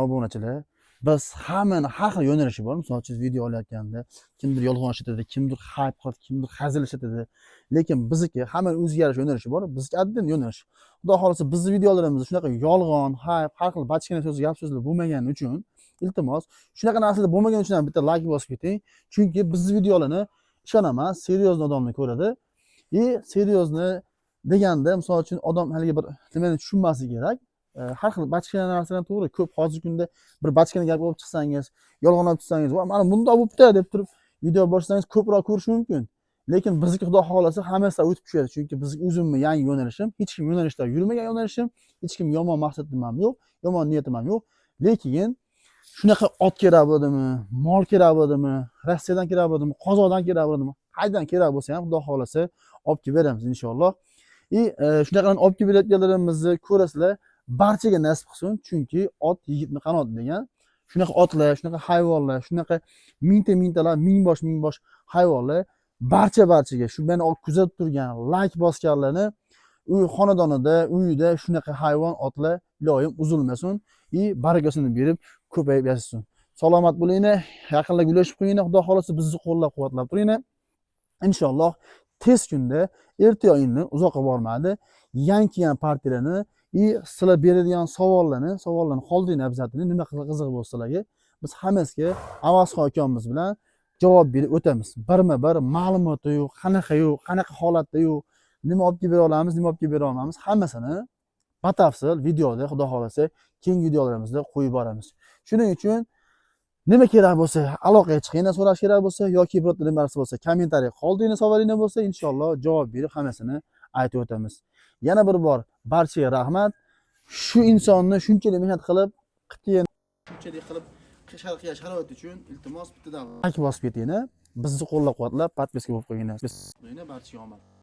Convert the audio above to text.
Obunachilar, biz hammani har xil yo'nalishi bor. Misol uchun video olayotganda kimdir yolg'on ishlatadi, kimdir hype qiladi, kimdir hazil ishlatadi. Lekin bizniki hammani o'ziga yarasha yo'nalishi bor. Bizniki oddiy yo'nalish. Xudo xolisa bizning videolarimizda shunaqa yolg'on, hype, har xil bachkana so'z, gap so'zlar bo'lmagani uchun, iltimos, shunaqa narsalar bo'lmagani uchun ham bitta like bosib keting. Chunki bizning videolarni ishonaman, seryozni odamlar ko'radi. Seryozni deganda, misol uchun odam haliga bir nimani tushunmasligi kerak. Har xil bachkana narsalar to'g'ri ko'p. Hozirgi kunda bir bachkana gap olib chiqsangiz, yolg'on olib chiqsangiz, "Va mana bunda bo'libdi" deb turib video boshlasangiz ko'proq ko'rish mumkin. Lekin bizniki xudo xolasa hammasidan o'tib tushadi. Chunki bizniki o'zimni yangi yo'nalishim, hech kim yo'nalishda yurmagan yo'nalishim, hech kim yomon maqsadim ham yo'q, yomon niyatim ham yo'q. Lekin shunaqa ot kerak bo'ldimi, mol kerak bo'ldimi, Rossiyadan kerak bo'ldimi, Qozog'dan kerak bo'ldimi, qaydan kerak bo'lsa ham xudo xolasa olib kelib beramiz inshaalloh. Shunaqa olib kelib berayotganlarimizni ko'rasizlar. Barchaga nasib qilsin, chunki ot yigitni qanoti degan. Shunaqa otlar, shunaqa hayvonlar, shunaqa mingtalar, ming bosh hayvonlar barchaga shu meni kuzatib turgan, like bosganlarni uy xonadonida, uyida shunaqa hayvon, otlar iloyim uzilmasin, barakasini berib ko'payib yashasin. Salomat bo'linglar, yaqinlarga ulashib qo'yinglar, xudo xolasa bizni qo'llab-quvvatlab turinglar. Inshaalloh tez kunda, erta indin uzoqqa bormadi, yangi kelgan partiyalarni sizlar beradigan savollarni qoldiringlar obязательно. Nima qiziq bo'lsalarga biz hammasiga Avazxon akammiz bilan javob berib o'tamiz. Birma-bir ma'lumoti yo'q, qanaqa holatda yo'q, nima olib kelib bera olamiz, nima olib kelib bera olmaymiz, hammasini batafsil videoda xudo xolasa keyingi videolarimizda qo'yib boramiz. Shuning uchun nima kerak bo'lsa, aloqaga chiqinglar, so'rash kerak bo'lsa yoki birorta nimarsa bo'lsa, kommentariy qoldiringlar, savolinglar bo'lsa, inshaalloh javob berib hammasini aytib o'tamiz. Yana bir bor barchaga rahmat. Shu insonni shunchalik mehnat qilib, shunchalik qilib sharoit uchun iltimos bittadan like bosib ketinglar. Bizni qo'llab-quvvatlab, podpiska bo'lib qo'yinglar. Barchaga omad.